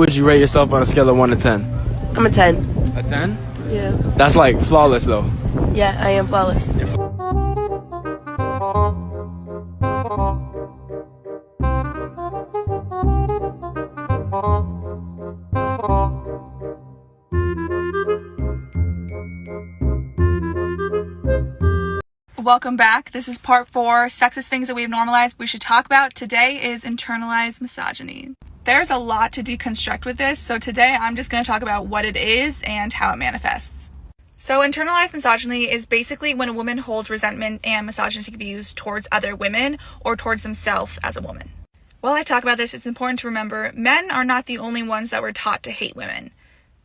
Would you rate yourself on a scale of 1 to 10? I'm a 10. A 10? Yeah. That's like flawless though. Yeah, I am flawless. Welcome back. This is part 4, sexist things that we've normalized we should talk about. Today is internalized misogyny. There's a lot to deconstruct with this, so today I'm just going to talk about what it is and how it manifests. So internalized misogyny is basically when a woman holds resentment and misogynistic views towards other women or towards themselves as a woman. While I talk about this, it's important to remember men are not the only ones that were taught to hate women.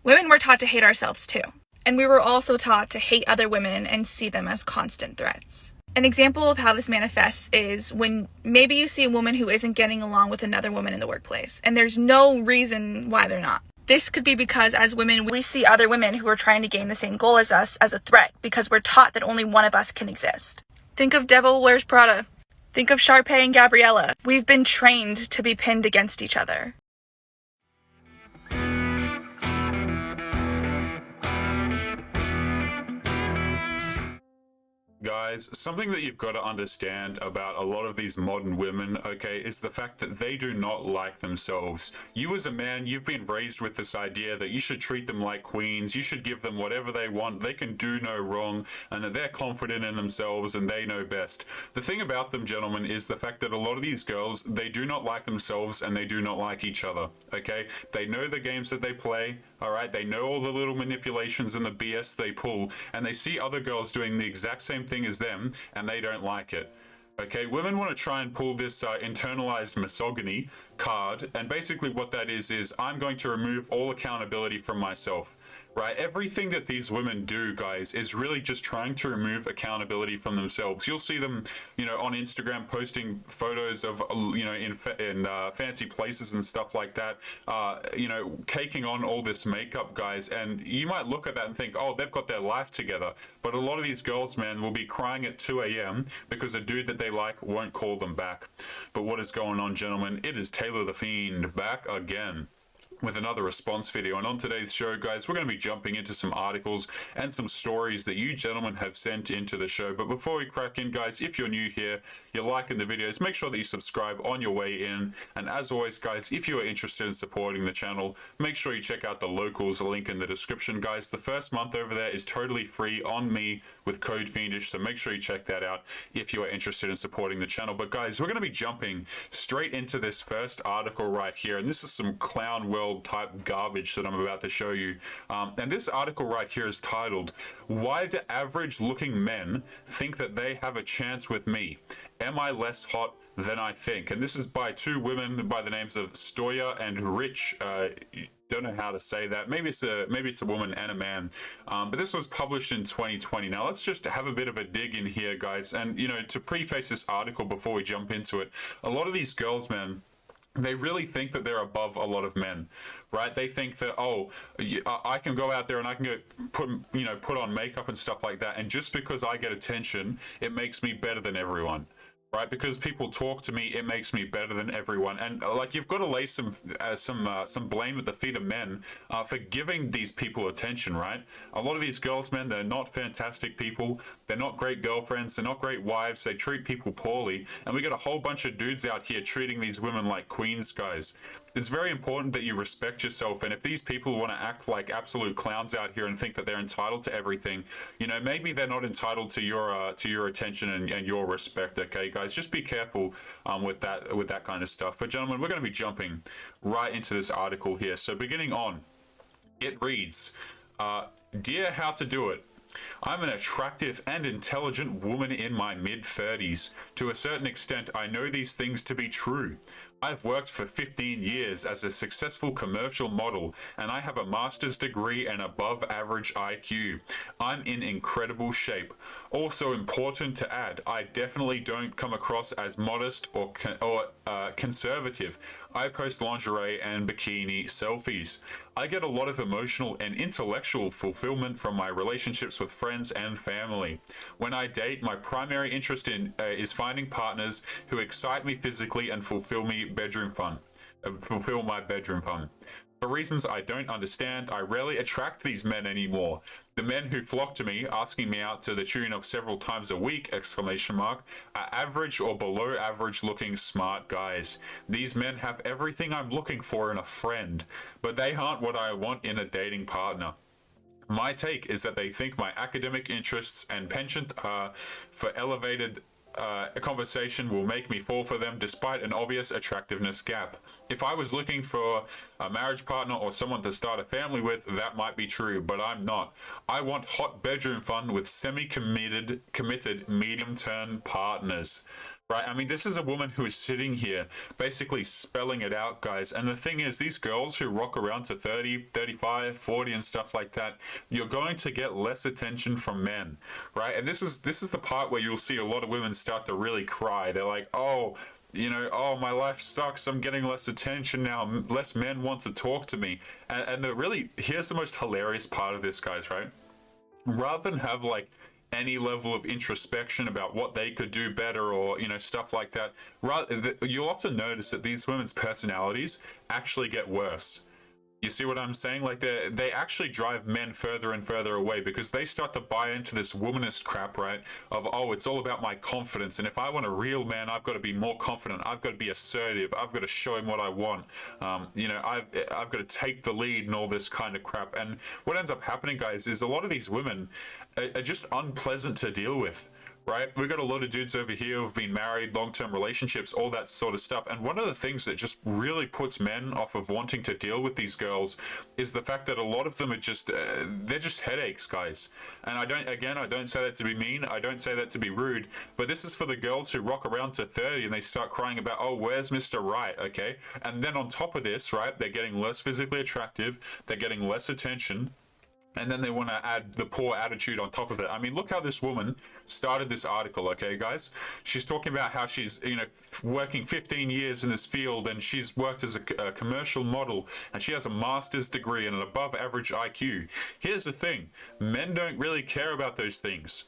Women were taught to hate ourselves too. And we were also taught to hate other women and see them as constant threats. An example of how this manifests is when maybe you see a woman who isn't getting along with another woman in the workplace, and there's no reason why they're not. This could be because as women, we see other women who are trying to gain the same goal as us as a threat because we're taught that only one of us can exist. Think of Devil Wears Prada. Think of Sharpay and Gabriella. We've been trained to be pinned against each other. Guys, something that you've got to understand about a lot of these modern women, okay, is the fact that they do not like themselves. You as a man, you've been raised with this idea that you should treat them like queens, you should give them whatever they want, they can do no wrong, and that they're confident in themselves and they know best. The thing about them, gentlemen, is the fact that a lot of these girls, they do not like themselves and they do not like each other, okay? They know the games that they play, alright? They know all the little manipulations and the BS they pull, and they see other girls doing the exact same thing as them, and they don't like it. Okay, women want to try and pull this internalized misogyny card, and basically what that is I'm going to remove all accountability from myself. Right? Everything that these women do, guys, is really just trying to remove accountability from themselves. You'll see them, you know, on Instagram posting photos of, you know, in fancy places and stuff like that, you know, caking on all this makeup, guys, and you might look at that and think, oh, they've got their life together. But a lot of these girls, man, will be crying at 2 a.m. because a dude that they like won't call them back. But what is going on, gentlemen? It is Taylor the Fiend back again with another response video, and on today's show, guys, we're going to be jumping into some articles and some stories that you gentlemen have sent into the show. But before we crack in, guys, if you're new here, you're liking the videos, make sure that you subscribe on your way in, and as always, guys, if you are interested in supporting the channel, make sure you check out the locals link in the description, guys. The first month over there is totally free on me with code Fiendish, so make sure you check that out if you are interested in supporting the channel. But guys, we're going to be jumping straight into this first article right here, and this is some clown world type garbage that I'm about to show you. And this article right here is titled, "Why do average looking men think that they have a chance with me? Am I less hot than I think?" And this is by two women by the names of Stoya and Rich. Don't know how to say that. Maybe it's a woman and a man. But this was published in 2020. Now let's just have a bit of a dig in here, guys. And you know, to preface this article before we jump into it, a lot of these girls, man, they really think that they're above a lot of men, right? They think that, oh, I can go out there and I can put on makeup and stuff like that, and just because I get attention, it makes me better than everyone. Right? Because people talk to me, it makes me better than everyone. And like, you've got to lay some blame at the feet of men for giving these people attention, right? A lot of these girls, man, they're not fantastic people. They're not great girlfriends. They're not great wives. They treat people poorly. And we got a whole bunch of dudes out here treating these women like queens, guys. It's very important that you respect yourself, and if these people want to act like absolute clowns out here and think that they're entitled to everything, you know, maybe they're not entitled to your attention and your respect. Okay, guys, just be careful with that kind of stuff. But gentlemen, we're going to be jumping right into this article here. So beginning on, it reads, "Dear How to Do It. I'm an attractive and intelligent woman in my mid-30s. To a certain extent, I know these things to be true. I've worked for 15 years as a successful commercial model, and I have a master's degree and above average IQ. I'm in incredible shape. Also important to add, I definitely don't come across as modest or conservative. I post lingerie and bikini selfies. I get a lot of emotional and intellectual fulfillment from my relationships with friends and family. When I date, my primary interest is finding partners who excite me physically and fulfill my bedroom fun. For reasons I don't understand, I rarely attract these men anymore. The men who flock to me, asking me out to the tune of several times a week, exclamation mark, are average or below average looking smart guys. These men have everything I'm looking for in a friend, but they aren't what I want in a dating partner. My take is that they think my academic interests and penchant for elevated conversation will make me fall for them despite an obvious attractiveness gap. If I was looking for a marriage partner or someone to start a family with, that might be true, but I'm not. I want hot bedroom fun with committed medium-term partners. Right? I mean, this is a woman who is sitting here basically spelling it out, guys. And the thing is, these girls who rock around to 30, 35, 40 and stuff like that, you're going to get less attention from men, right? And this is the part where you'll see a lot of women start to really cry. They're like, oh, oh, my life sucks. I'm getting less attention now. Less men want to talk to me. And here's the most hilarious part of this, guys, right? Rather than have like any level of introspection about what they could do better or stuff like that, you'll often notice that these women's personalities actually get worse. You see what I'm saying? Like they actually drive men further and further away because they start to buy into this womanist crap, right? Of, oh, it's all about my confidence, and if I want a real man, I've got to be more confident. I've got to be assertive. I've got to show him what I want. I've got to take the lead and all this kind of crap. And what ends up happening, guys, is a lot of these women are just unpleasant to deal with. Right? We've got a lot of dudes over here who've been married, long-term relationships, all that sort of stuff. And one of the things that just really puts men off of wanting to deal with these girls is the fact that a lot of them are just, they're just headaches, guys. And I don't say that to be mean. I don't say that to be rude. But this is for the girls who rock around to 30 and they start crying about, oh, where's Mr. Right? Okay. And then on top of this, right, they're getting less physically attractive. They're getting less attention. And then they want to add the poor attitude on top of it. I mean, look how this woman started this article, okay, guys? She's talking about how she's, working 15 years in this field, and she's worked as a commercial model, and she has a master's degree and an above average IQ. Here's the thing. Men don't really care about those things.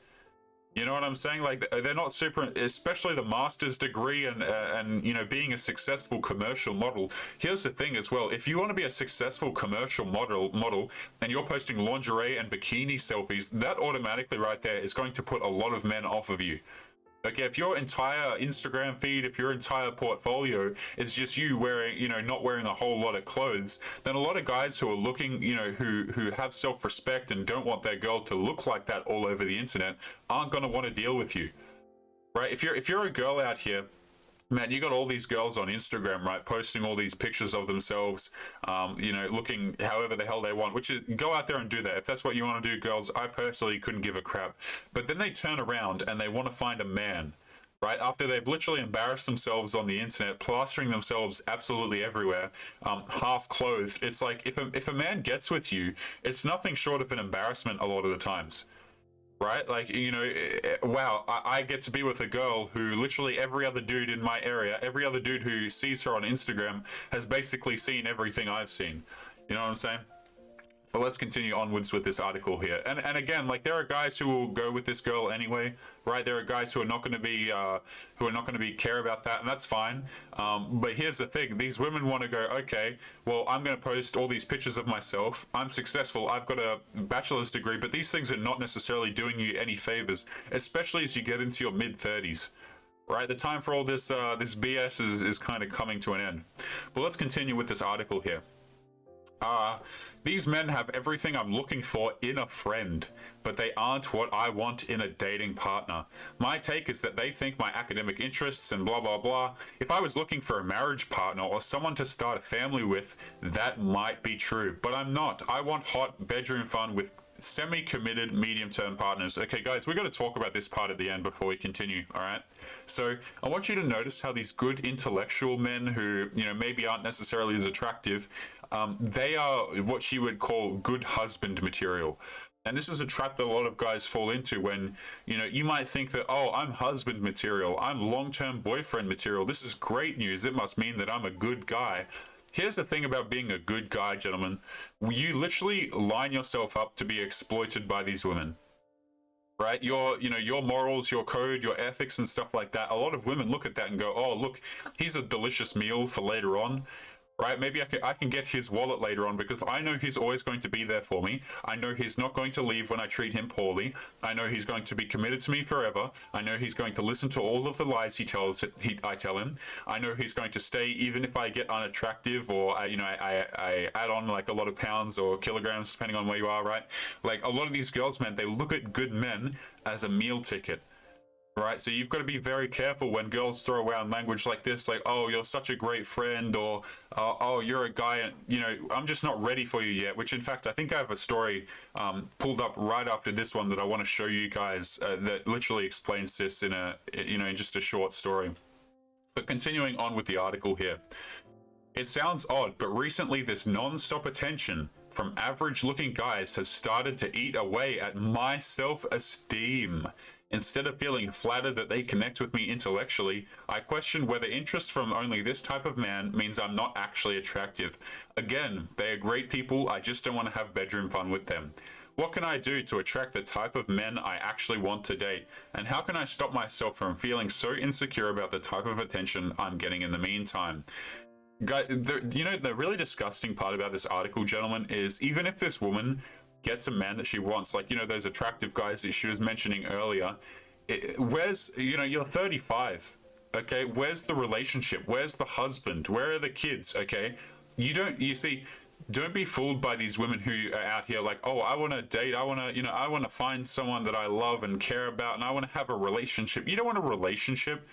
You know what I'm saying? Like, they're not super, especially the master's degree and being a successful commercial model. Here's the thing as well. If you want to be a successful commercial model and you're posting lingerie and bikini selfies, that automatically right there is going to put a lot of men off of you. Okay, if your entire Instagram feed, if your entire portfolio is just you wearing, not wearing a whole lot of clothes, then a lot of guys who are looking, who have self-respect and don't want their girl to look like that all over the internet aren't going to want to deal with you, right? If you're a girl out here, man, you got all these girls on Instagram, right, posting all these pictures of themselves, looking however the hell they want, which is, go out there and do that. If that's what you want to do, girls, I personally couldn't give a crap. But then they turn around and they want to find a man, right, after they've literally embarrassed themselves on the internet, plastering themselves absolutely everywhere, half clothed. It's like, if a man gets with you, it's nothing short of an embarrassment a lot of the times. Right? Like, wow, I get to be with a girl who literally every other dude in my area, every other dude who sees her on Instagram has basically seen everything I've seen. You know what I'm saying? But let's continue onwards with this article here. And again, like, there are guys who will go with this girl anyway, right? There are guys who are not going to be care about that, and that's fine. But here's the thing: these women want to go, okay, well, I'm going to post all these pictures of myself. I'm successful. I've got a bachelor's degree, but these things are not necessarily doing you any favors, especially as you get into your mid-30s. Right, the time for all this this BS is kind of coming to an end. But let's continue with this article here. These men have everything I'm looking for in a friend, but they aren't what I want in a dating partner. My take is that they think my academic interests and blah, blah, blah. If I was looking for a marriage partner or someone to start a family with, that might be true, but I'm not. I want hot bedroom fun with semi-committed medium-term partners. Okay, guys, we've got to talk about this part at the end before we continue, all right? So I want you to notice how these good intellectual men who, maybe aren't necessarily as attractive, they are what she would call good husband material. And this is a trap that a lot of guys fall into when, you might think that, oh, I'm husband material, I'm long-term boyfriend material. This is great news. It must mean that I'm a good guy. Here's the thing about being a good guy, gentlemen. You literally line yourself up to be exploited by these women. Right? Your morals, your code, your ethics and stuff like that. A lot of women look at that and go, oh, look, he's a delicious meal for later on. right? Maybe I can get his wallet later on because I know he's always going to be there for me. I know he's not going to leave when I treat him poorly. I know he's going to be committed to me forever. I know he's going to listen to all of the lies I tell him. I know he's going to stay even if I get unattractive or I add on like a lot of pounds or kilograms depending on where you are, right? Like a lot of these girls, man, they look at good men as a meal ticket. Right, so you've got to be very careful when girls throw around language like this, like, oh, you're such a great friend, or, oh, you're a guy, and, you know, I'm just not ready for you yet, which, in fact, I think I have a story pulled up right after this one that I want to show you guys that literally explains this in in just a short story. But continuing on with the article here. It sounds odd, but recently this non-stop attention from average-looking guys has started to eat away at my self-esteem. Instead of feeling flattered that they connect with me intellectually, I question whether interest from only this type of man means I'm not actually attractive. Again, they are great people, I just don't want to have bedroom fun with them. What can I do to attract the type of men I actually want to date? And how can I stop myself from feeling so insecure about the type of attention I'm getting in the meantime? Guys, the really disgusting part about this article, gentlemen, is even if this woman gets a man that she wants, like, those attractive guys that she was mentioning earlier, where's, you're 35, okay? Where's the relationship? Where's the husband? Where are the kids, okay? Don't be fooled by these women who are out here like, oh, I want to date, I want to find someone that I love and care about, and I want to have a relationship. You don't want a relationship.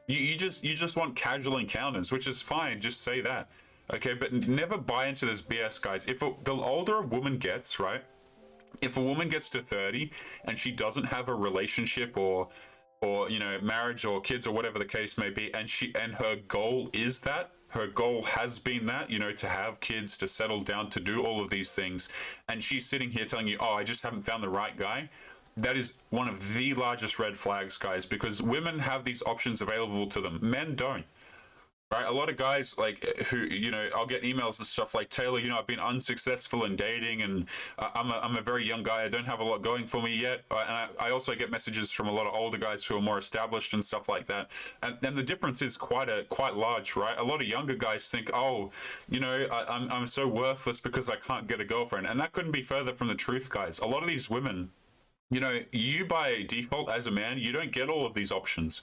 You just want casual encounters, which is fine. Just say that, okay? But never buy into this BS, guys. The older a woman gets, right? If a woman gets to 30 and she doesn't have a relationship or marriage or kids or whatever the case may be, and her goal is that, her goal has been that, to have kids, to settle down, to do all of these things, and she's sitting here telling you, oh, I just haven't found the right guy, that is one of the largest red flags, guys, because women have these options available to them. Men don't. Right, a lot of guys like who I'll get emails and stuff like, Taylor, I've been unsuccessful in dating, and I'm a very young guy. I don't have a lot going for me yet. And I also get messages from a lot of older guys who are more established and stuff like that. And the difference is quite large, right? A lot of younger guys think, oh, I'm so worthless because I can't get a girlfriend, and that couldn't be further from the truth, guys. A lot of these women, you by default as a man, you don't get all of these options.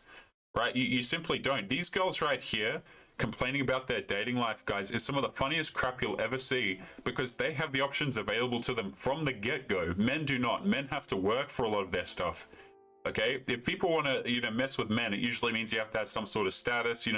Right, you simply don't. These girls right here complaining about their dating life, guys, is some of the funniest crap you'll ever see because they have the options available to them from the get-go. Men do not. Men have to work for a lot of their stuff. Okay, if people want to mess with men, it usually means you have to have some sort of status,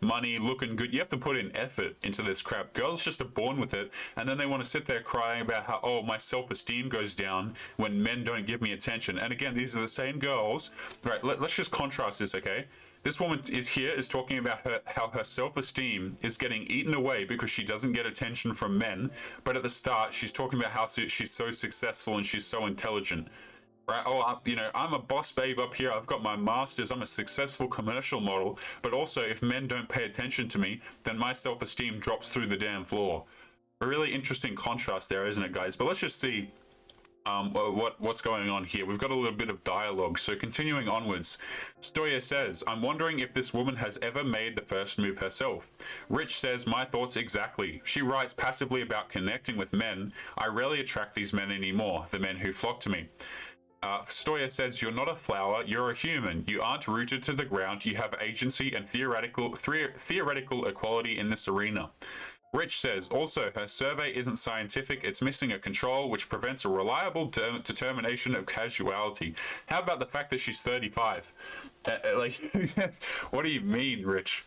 money, looking good. You have to put in effort into this crap. Girls just are born with it, and then they want to sit there crying about how, oh, my self-esteem goes down when men don't give me attention. And again, these are the same girls. Right, let's just contrast this, okay? This woman is talking about how her self-esteem is getting eaten away because she doesn't get attention from men. But at the start, she's talking about how she's so successful and she's so intelligent. Right? Oh, I'm a boss babe up here. I've got my master's. I'm a successful commercial model. But also, if men don't pay attention to me, then my self-esteem drops through the damn floor. A really interesting contrast there, isn't it, guys? But let's just see what's going on here. We've got a little bit of dialogue. So continuing onwards, Stoya says, I'm wondering if this woman has ever made the first move herself. Rich says, my thoughts exactly. She writes passively about connecting with men. I rarely attract these men anymore, the men who flock to me. Stoya says, you're not a flower, you're a human. You aren't rooted to the ground. You have agency and theoretical equality in this arena. Rich says, also, her survey isn't scientific. It's missing a control which prevents a reliable determination of casuality. How about the fact that she's 35? What do you mean, Rich?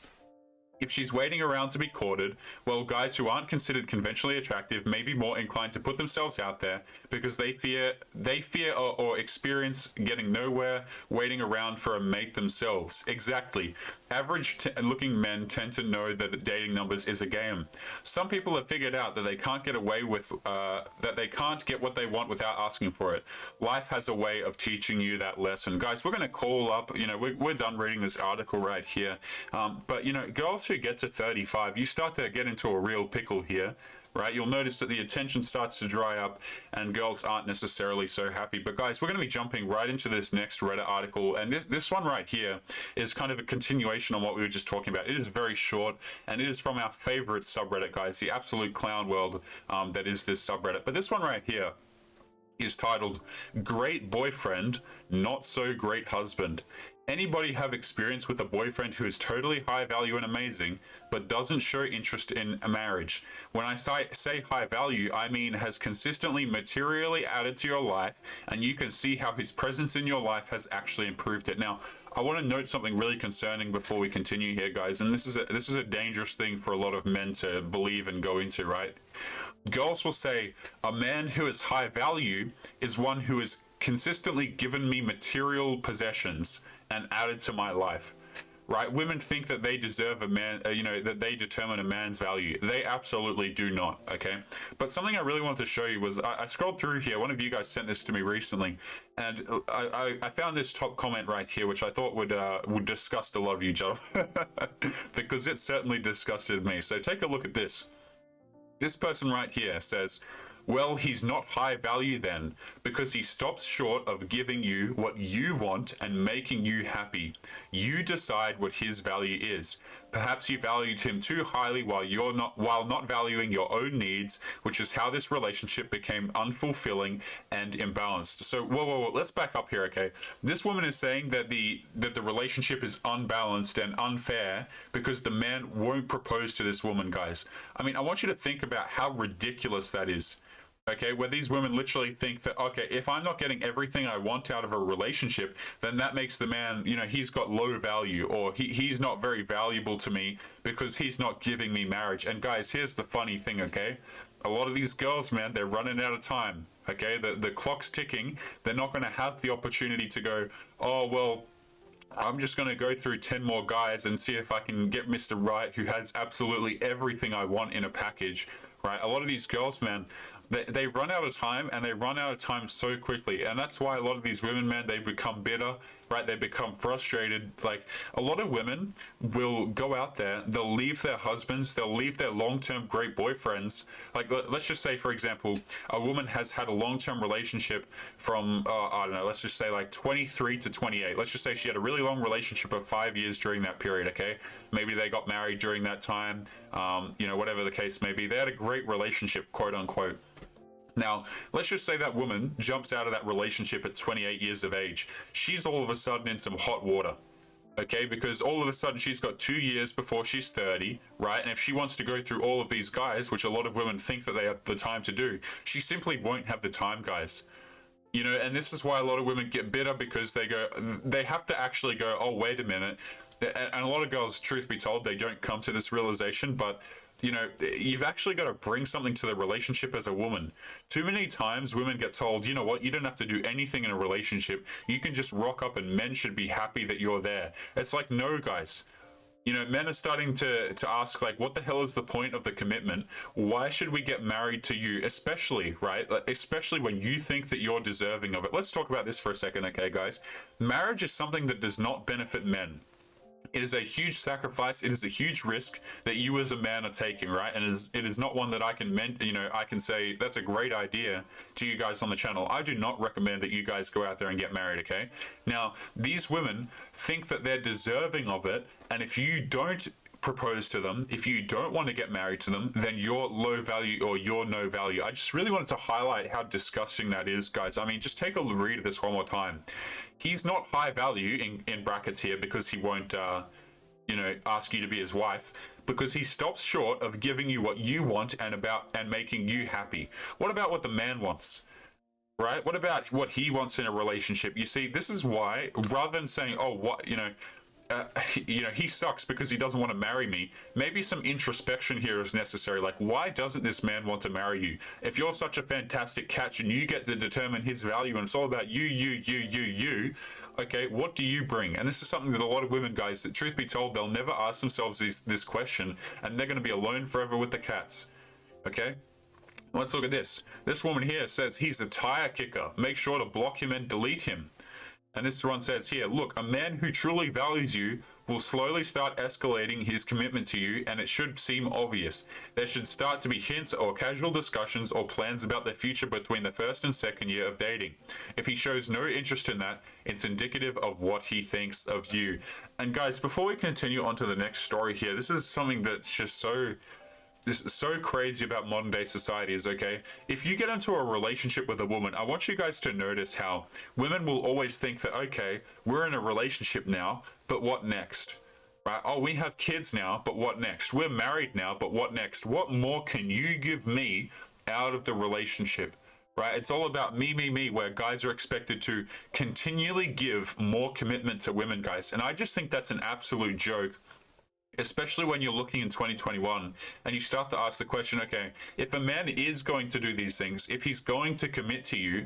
If she's waiting around to be courted, well, guys who aren't considered conventionally attractive may be more inclined to put themselves out there because they fear or experience getting nowhere waiting around for a mate themselves. Exactly. Average-looking men tend to know that dating numbers is a game. Some people have figured out that they can't get away with that they can't get what they want without asking for it. Life has a way of teaching you that lesson. Guys, we're going to call up, we're done reading this article right here. But, girls who get to 35, you start to get into a real pickle here, right? You'll notice that the attention starts to dry up and girls aren't necessarily so happy. But guys, we're going to be jumping right into this next Reddit article, and this one right here is kind of a continuation on what we were just talking about. It is very short, and it is from our favorite subreddit, guys, the absolute clown world that is this subreddit. But this one right here is titled "Great Boyfriend, Not So Great Husband." Anybody have experience with a boyfriend who is totally high value and amazing, but doesn't show interest in a marriage? When I say high value, I mean has consistently materially added to your life, and you can see how his presence in your life has actually improved it. Now, I want to note something really concerning before we continue here, guys, and this is a dangerous thing for a lot of men to believe and go into, right? Girls will say, a man who is high value is one who has consistently given me material possessions and added to my life, right? Women think that they deserve a man, that they determine a man's value. They absolutely do not, okay? But something I really wanted to show you was, I scrolled through here, one of you guys sent this to me recently, and I found this top comment right here, which I thought would disgust a lot of you, gentlemen, because it certainly disgusted me. So take a look at this. This person right here says, well, he's not high value then, because he stops short of giving you what you want and making you happy. You decide what his value is. Perhaps you valued him too highly while not valuing your own needs, which is how this relationship became unfulfilling and imbalanced. So, whoa, let's back up here, okay? This woman is saying that the relationship is unbalanced and unfair because the man won't propose to this woman, guys. I mean, I want you to think about how ridiculous that is. Okay, where these women literally think that, okay, if I'm not getting everything I want out of a relationship, then that makes the man, he's got low value, or he's not very valuable to me because he's not giving me marriage. And guys, here's the funny thing, okay? A lot of these girls, man, they're running out of time, okay? The clock's ticking. They're not going to have the opportunity to go, oh, well, I'm just going to go through 10 more guys and see if I can get Mr. Right, who has absolutely everything I want in a package, right? A lot of these girls, man, they run out of time, and they run out of time so quickly. And that's why a lot of these women, man, they become bitter, right? They become frustrated. Like, a lot of women will go out there, they'll leave their husbands, they'll leave their long-term great boyfriends. Like, let's just say, for example, a woman has had a long-term relationship from, I don't know, let's just say like 23 to 28. Let's just say she had a really long relationship of 5 years during that period, okay? Maybe they got married during that time, whatever the case may be. They had a great relationship, quote unquote. Now, let's just say that woman jumps out of that relationship at 28 years of age. She's all of a sudden in some hot water, okay? Because all of a sudden she's got 2 years before she's 30, right? And if she wants to go through all of these guys, which a lot of women think that they have the time to do, she simply won't have the time, guys. And this is why a lot of women get bitter, because they have to actually go, oh, wait a minute. And a lot of girls, truth be told, they don't come to this realization, but you've actually got to bring something to the relationship as a woman. Too many times women get told, you know what, you don't have to do anything in a relationship. You can just rock up and men should be happy that you're there. It's like, no, guys. Men are starting to ask, like, what the hell is the point of the commitment? Why should we get married to you? Especially, right? Especially when you think that you're deserving of it. Let's talk about this for a second, okay, guys? Marriage is something that does not benefit men. It is a huge sacrifice. It is a huge risk that you as a man are taking, right? And it is not one that I can say that's a great idea to you guys on the channel. I do not recommend that you guys go out there and get married, okay? Now, these women think that they're deserving of it, and if you don't propose to them, if you don't want to get married to them, then you're low value or you're no value. I just really wanted to highlight how disgusting that is, guys. I mean, just take a read of this one more time. He's not high value in brackets here because he won't ask you to be his wife, because he stops short of giving you what you want and making you happy. What about what the man wants? Right? What about what he wants in a relationship? You see, this is why, rather than saying, oh, what, he sucks because he doesn't want to marry me, maybe some introspection here is necessary. Like, why doesn't this man want to marry you? If you're such a fantastic catch and you get to determine his value and it's all about you, okay, what do you bring? And this is something that a lot of women, guys, that truth be told, they'll never ask themselves this question, and they're going to be alone forever with the cats, okay? Let's look at this. This woman here says he's a tire kicker. Make sure to block him and delete him. And this one says here, look, a man who truly values you will slowly start escalating his commitment to you, and it should seem obvious. There should start to be hints or casual discussions or plans about the future between the first and second year of dating. If he shows no interest in that, it's indicative of what he thinks of you. And guys, before we continue on to the next story here, this is something that's just so crazy about modern day society is, okay, if you get into a relationship with a woman, I want you guys to notice how women will always think that, okay, we're in a relationship now, but what next? Right? Oh, we have kids now, but what next? We're married now, but what next? What more can you give me out of the relationship? Right? It's all about me, where guys are expected to continually give more commitment to women, guys. And I just think that's an absolute joke, especially when you're looking in 2021 and you start to ask the question, okay, if a man is going to do these things, if he's going to commit to you,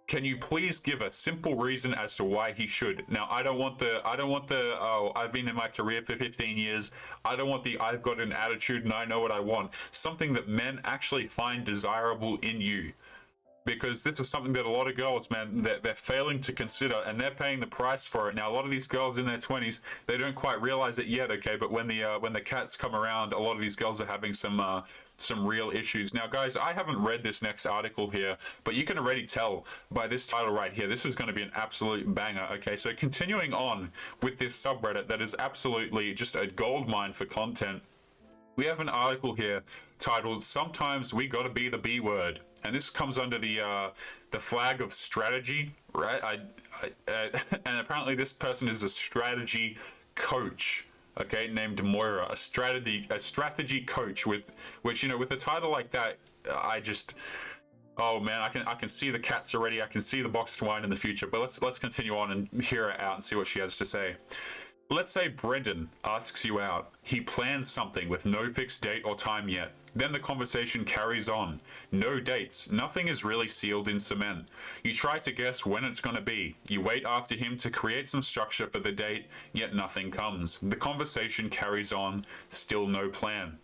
can you please give a simple reason as to why he should? Now, I don't want the, oh, I've been in my career for 15 years. I don't want the, I've got an attitude and I know what I want. Something that men actually find desirable in you. Because this is something that a lot of girls, man, they're failing to consider, and they're paying the price for it. Now, a lot of these girls in their 20s, they don't quite realize it yet, okay? But when the cats come around, a lot of these girls are having some real issues. Now, guys, I haven't read this next article here, but you can already tell by this title right here, this is going to be an absolute banger, okay? So continuing on with this subreddit that is absolutely just a goldmine for content, we have an article here titled "Sometimes We Gotta Be the B Word," and this comes under the flag of strategy, right? And apparently this person is a strategy coach, okay, named Moira, a strategy coach, with which, you know, with a title like that, I just, oh man, I can see the cats already. I can see the boxed wine in the future. But let's continue on and hear her out and see what she has to say. Let's say Brendan asks you out. He plans something with no fixed date or time yet. Then the conversation carries on. No dates. Nothing is really sealed in cement. You try to guess when it's going to be. You wait after him to create some structure for the date, yet nothing comes. The conversation carries on. Still no plan.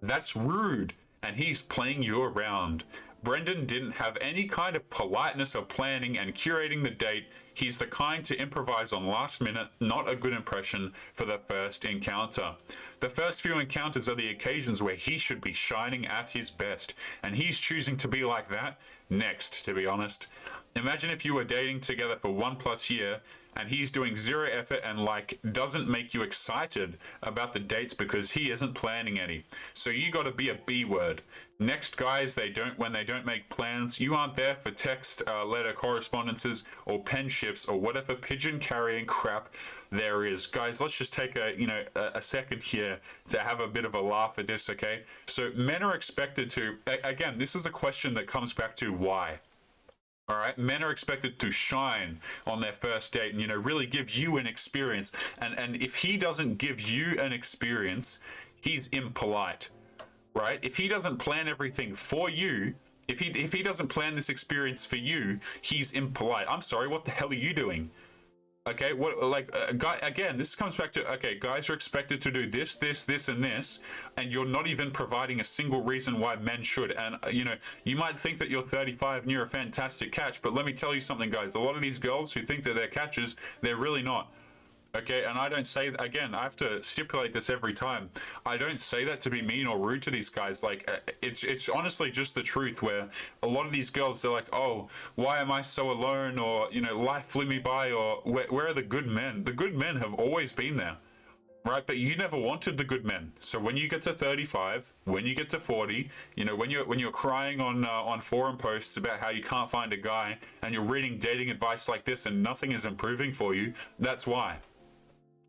That's rude, and he's playing you around. Brendan didn't have any kind of politeness of planning and curating the date. He's the kind to improvise on last minute, not a good impression for the first encounter. The first few encounters are the occasions where he should be shining at his best, and he's choosing to be like that next, to be honest. Imagine if you were dating together for 1+ year, and he's doing zero effort and doesn't make you excited about the dates because he isn't planning any. So you got to be a B word. Next, guys, when they don't make plans, you aren't there for text, letter correspondences, or pen ships, or whatever pigeon carrying crap there is. Guys, let's just take a second here to have a bit of a laugh at this, okay? So men are expected to, again, this is a question that comes back to why. All right, men are expected to shine on their first date and, you know, really give you an experience. And if he doesn't give you an experience, he's impolite, right? If he doesn't plan everything for you, if he doesn't plan this experience for you, he's impolite. I'm sorry, what the hell are you doing? Okay, again, this comes back to, okay, guys are expected to do this, and this, and you're not even providing a single reason why men should. And, you know, you might think that you're 35 and you're a fantastic catch, but let me tell you something, guys. A lot of these girls who think that they're catches, they're really not. Okay, and I don't say, again, I have to stipulate this every time. I don't say that to be mean or rude to these guys. Like, it's honestly just the truth, where a lot of these girls, they're like, oh, why am I so alone? Or, you know, life flew me by, or where are the good men? The good men have always been there, right? But you never wanted the good men. So when you get to 35, when you get to 40, you know, when you're crying on forum posts about how you can't find a guy, and you're reading dating advice like this and nothing is improving for you, that's why.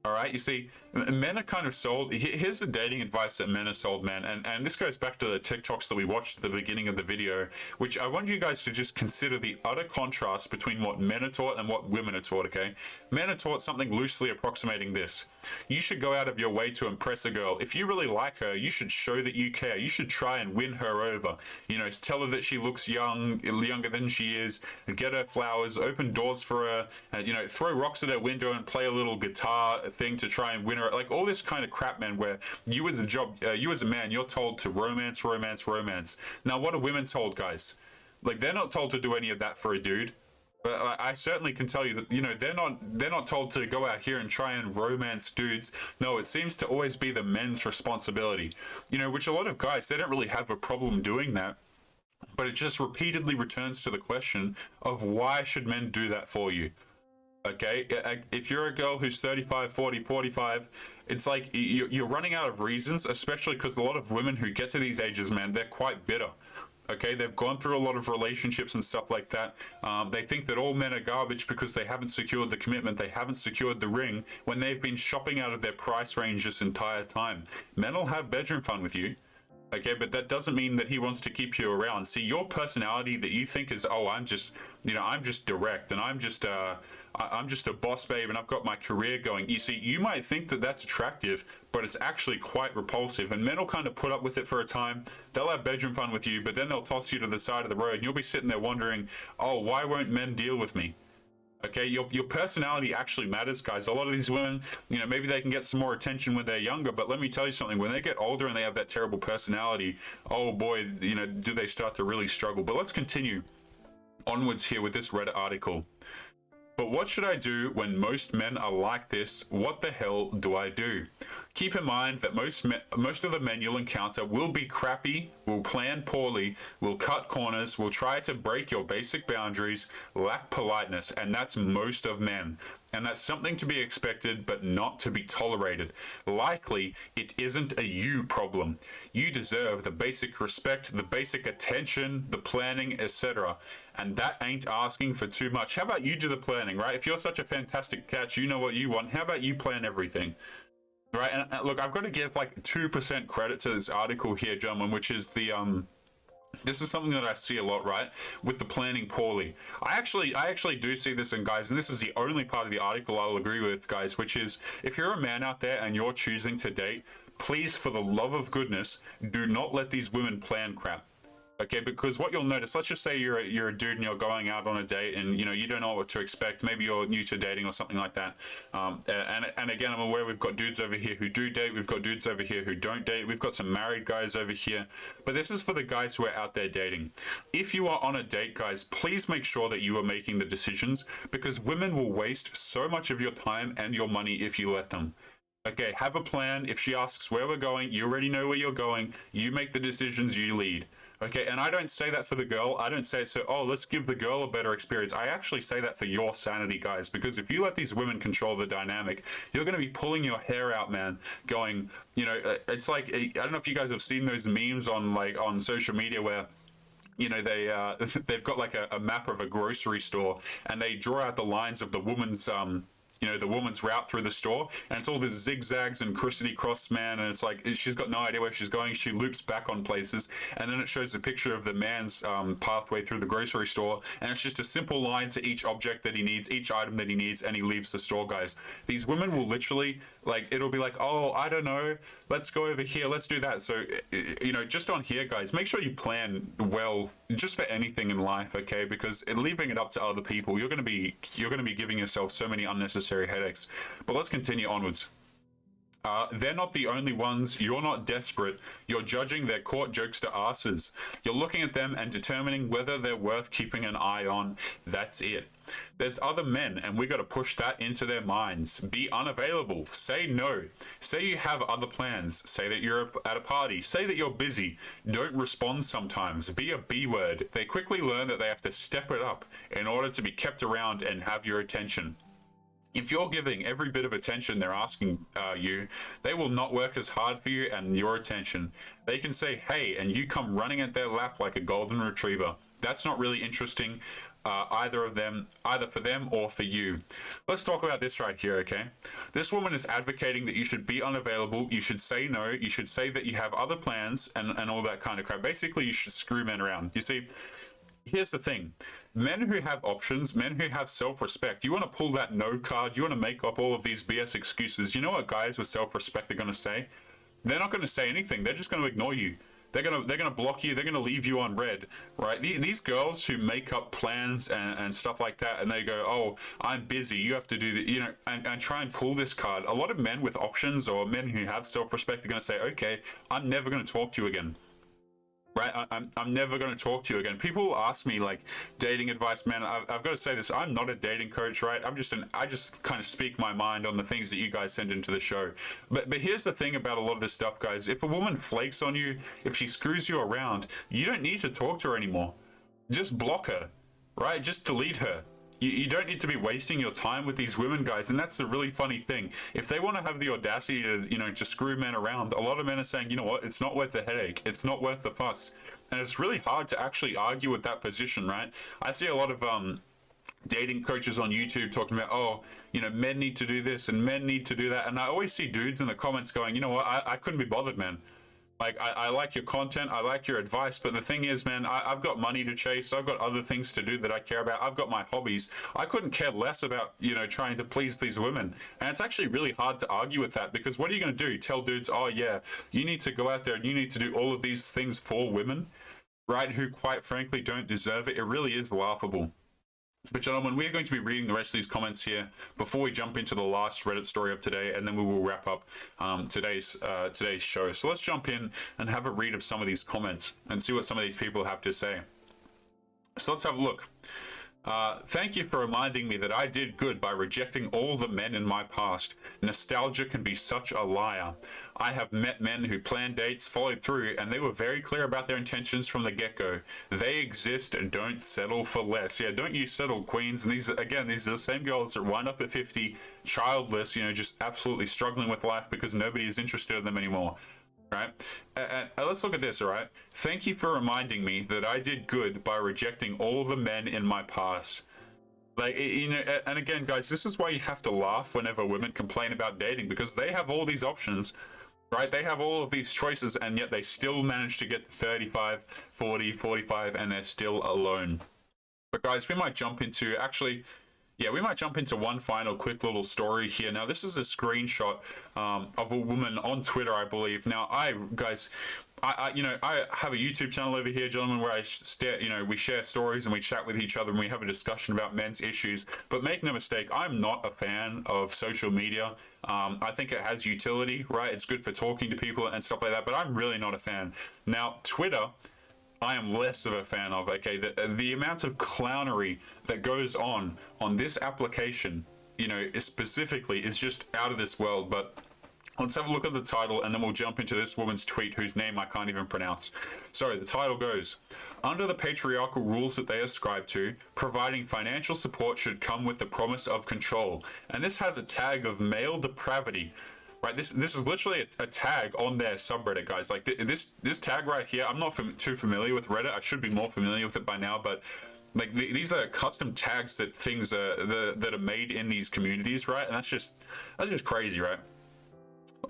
All right, you see, men are kind of sold. Here's the dating advice that men are sold, man. And this goes back to the TikToks that we watched at the beginning of the video, which I want you guys to just consider the utter contrast between what men are taught and what women are taught, okay? Men are taught something loosely approximating this. You should go out of your way to impress a girl. If you really like her, you should show that you care. You should try and win her over. You know, tell her that she looks younger than she is, get her flowers, open doors for her, and, you know, throw rocks at her window and play a little guitar thing to try and win her, like all this kind of crap, man, where you as a man, you're told to romance. Now what are women told, guys? Like, they're not told to do any of that for a dude. But I certainly can tell you that, you know, they're not told to go out here and try and romance dudes. No, it seems to always be the men's responsibility. You know, which a lot of guys, they don't really have a problem doing that. But it just repeatedly returns to the question of why should men do that for you? Okay, if you're a girl who's 35, 40, 45, it's like you're running out of reasons, especially because a lot of women who get to these ages, man, they're quite bitter. Okay, they've gone through a lot of relationships and stuff like that. They think that all men are garbage because they haven't secured the commitment, they haven't secured the ring, when they've been shopping out of their price range this entire time. Men will have bedroom fun with you. Okay, but that doesn't mean that he wants to keep you around. See, your personality that you think is, oh, I'm just direct, and I'm just a boss babe, and I've got my career going. You see, you might think that that's attractive, but it's actually quite repulsive. And men will kind of put up with it for a time. They'll have bedroom fun with you, but then they'll toss you to the side of the road, and you'll be sitting there wondering, oh, why won't men deal with me? Okay, your personality actually matters, guys. A lot of these women, you know, maybe they can get some more attention when they're younger, but let me tell you something. When they get older and they have that terrible personality, oh boy, you know, do they start to really struggle. But let's continue onwards here with this Reddit article. But what should I do when most men are like this? What the hell do I do? Keep in mind that most of the men you'll encounter will be crappy, will plan poorly, will cut corners, will try to break your basic boundaries, lack politeness, and that's most of men. And that's something to be expected, but not to be tolerated. Likely, it isn't a you problem. You deserve the basic respect, the basic attention, the planning, etc. And that ain't asking for too much. How about you do the planning, right? If you're such a fantastic catch, you know what you want. How about you plan everything? Right, and look, I've got to give like 2% credit to this article here, gentlemen, which is the this is something that I see a lot, right? With the planning poorly. I actually do see this in guys, and this is the only part of the article I'll agree with, guys, which is if you're a man out there and you're choosing to date, please, for the love of goodness, do not let these women plan crap. Okay, because what you'll notice, let's just say you're a dude and you're going out on a date and, you know, you don't know what to expect. Maybe you're new to dating or something like that. And again, I'm aware we've got dudes over here who do date. We've got dudes over here who don't date. We've got some married guys over here. But this is for the guys who are out there dating. If you are on a date, guys, please make sure that you are making the decisions, because women will waste so much of your time and your money if you let them. Okay, have a plan. If she asks where we're going, you already know where you're going. You make the decisions, you lead. Okay, and I don't say that for the girl. I don't say so, oh, let's give the girl a better experience. I actually say that for your sanity, guys, because if you let these women control the dynamic, you're going to be pulling your hair out, man, going, you know, it's like, I don't know if you guys have seen those memes on social media where, you know, they've got like a map of a grocery store and they draw out the lines of the woman's the woman's route through the store, and it's all this zigzags and crissity cross, man, and it's like she's got no idea where she's going. She loops back on places, and then it shows a picture of the man's pathway through the grocery store, and it's just a simple line to each object that he needs, each item that he needs, and he leaves the store, guys. These women will literally, like, it'll be like, oh, I don't know, let's go over here, let's do that. So, you know, just on here, guys, make sure you plan well, just for anything in life, okay? Because leaving it up to other people, you're gonna be giving yourself so many unnecessary headaches. But let's continue onwards. They're not the only ones. You're not desperate. You're judging their court jokester asses. You're looking at them and determining whether they're worth keeping an eye on. That's it. There's other men, and we got to push that into their minds. Be unavailable. Say no. Say you have other plans. Say that you're at a party. Say that you're busy. Don't respond sometimes. Be a B word. They quickly learn that they have to step it up in order to be kept around and have your attention. If you're giving every bit of attention they're asking you, they will not work as hard for you and your attention. They can say, hey, and you come running at their lap like a golden retriever. That's not really interesting, either for them or for you. Let's talk about this right here, okay? This woman is advocating that you should be unavailable, you should say no, you should say that you have other plans and all that kind of crap. Basically, you should screw men around. You see, here's the thing. Men who have options, men who have self-respect, you want to pull that no card, you want to make up all of these BS excuses. You know what guys with self-respect are going to say? They're not going to say anything. They're just going to ignore you. They're gonna block you. They're gonna leave you on red, right? These girls who make up plans and stuff like that, and they go, "Oh, I'm busy. You have to do the," you know, and try and pull this card. A lot of men with options or men who have self-respect are gonna say, "Okay, I'm never gonna talk to you again." right? I'm never going to talk to you again. People ask me like dating advice, man. I've got to say this. I'm not a dating coach, right? I just kind of speak my mind on the things that you guys send into the show. But here's the thing about a lot of this stuff, guys. If a woman flakes on you, if she screws you around, you don't need to talk to her anymore. Just block her, right? Just delete her. You don't need to be wasting your time with these women, guys. And that's the really funny thing. If they want to have the audacity to, to screw men around, a lot of men are saying, you know what, it's not worth the headache. It's not worth the fuss. And it's really hard to actually argue with that position, right? I see a lot of dating coaches on YouTube talking about, oh, men need to do this and men need to do that. And I always see dudes in the comments going, you know what, I couldn't be bothered, man. Like, I like your content, I like your advice, but the thing is, man, I've got money to chase, I've got other things to do that I care about, I've got my hobbies. I couldn't care less about, trying to please these women. And it's actually really hard to argue with that, because what are you going to do? Tell dudes, oh yeah, you need to go out there and you need to do all of these things for women, right, who quite frankly don't deserve it. It really is laughable. But gentlemen, we're going to be reading the rest of these comments here before we jump into the last Reddit story of today, and then we will wrap up today's show. So let's jump in and have a read of some of these comments and see what some of these people have to say. So let's have a look. Thank you for reminding me that I did good by rejecting all the men in my past. Nostalgia can be such a liar. I have met men who planned dates, followed through, and they were very clear about their intentions from the get-go. They exist and don't settle for less. Yeah, don't you settle, queens. And these are the same girls that wind up at 50, childless, just absolutely struggling with life because nobody is interested in them anymore. Right? And let's look at this, all right? Thank you for reminding me that I did good by rejecting all the men in my past. Like, and again, guys, this is why you have to laugh whenever women complain about dating, because they have all these options, right? They have all of these choices, and yet they still manage to get to 35, 40, 45, and they're still alone. But guys, we might jump into, we might jump into one final quick little story here. Now, this is a screenshot of a woman on Twitter, I believe. Now, I have a YouTube channel over here, gentlemen, where we share stories and we chat with each other and we have a discussion about men's issues. But make no mistake, I'm not a fan of social media. I think it has utility, right? It's good for talking to people and stuff like that, but I'm really not a fan. Now, Twitter, I am less of a fan of. Okay, the amount of clownery that goes on this application, specifically, is just out of this world. But let's have a look at the title, and then we'll jump into this woman's tweet, whose name I can't even pronounce. So the title goes, under the patriarchal rules that they ascribe to, providing financial support should come with the promise of control. And this has a tag of male depravity. Right, this is literally a tag on their subreddit, guys. Like this tag right here, I'm not too familiar with Reddit. I should be more familiar with it by now, but like these are custom tags that things that are made in these communities, right? And that's just crazy, right?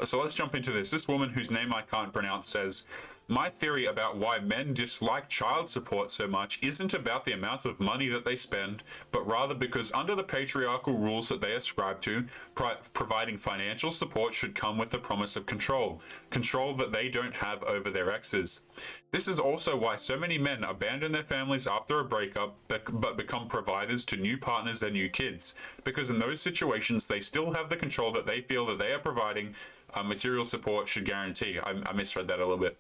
So let's jump into this. This woman, whose name I can't pronounce, says, my theory about why men dislike child support so much isn't about the amount of money that they spend, but rather because under the patriarchal rules that they ascribe to, providing financial support should come with the promise of control that they don't have over their exes. This is also why so many men abandon their families after a breakup, but become providers to new partners and new kids, because in those situations they still have the control that they feel that they are providing material support should guarantee. I misread that a little bit.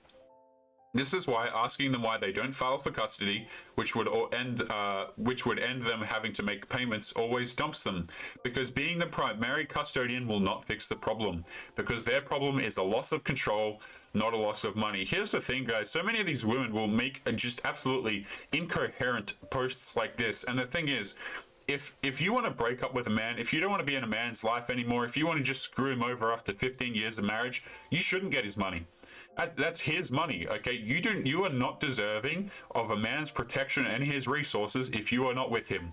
This is why asking them why they don't file for custody, which would end them having to make payments, always stumps them, because being the primary custodian will not fix the problem, because their problem is a loss of control, not a loss of money. Here's the thing, guys. So many of these women will make just absolutely incoherent posts like this, and the thing is, if you want to break up with a man, if you don't want to be in a man's life anymore, if you want to just screw him over after 15 years of marriage, you shouldn't get his money. That's his money, okay? You are not deserving of a man's protection and his resources if you are not with him.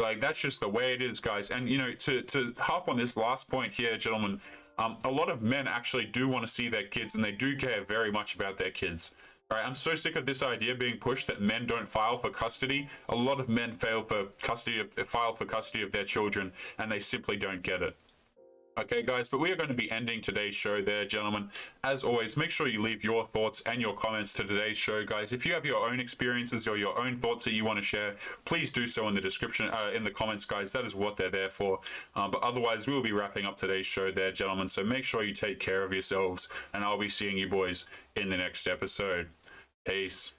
Like, that's just the way it is, guys. And to harp on this last point here, gentlemen, a lot of men actually do want to see their kids, and they do care very much about their kids. All right, I'm so sick of this idea being pushed that men don't file for custody. A lot of men file for custody of their children, and they simply don't get it. Okay, guys, but we are going to be ending today's show there, gentlemen. As always, make sure you leave your thoughts and your comments to today's show, guys. If you have your own experiences or your own thoughts that you want to share, please do so in the description, in the comments, guys. That is what they're there for. But otherwise, we'll be wrapping up today's show there, gentlemen. So make sure you take care of yourselves, and I'll be seeing you boys in the next episode. Peace.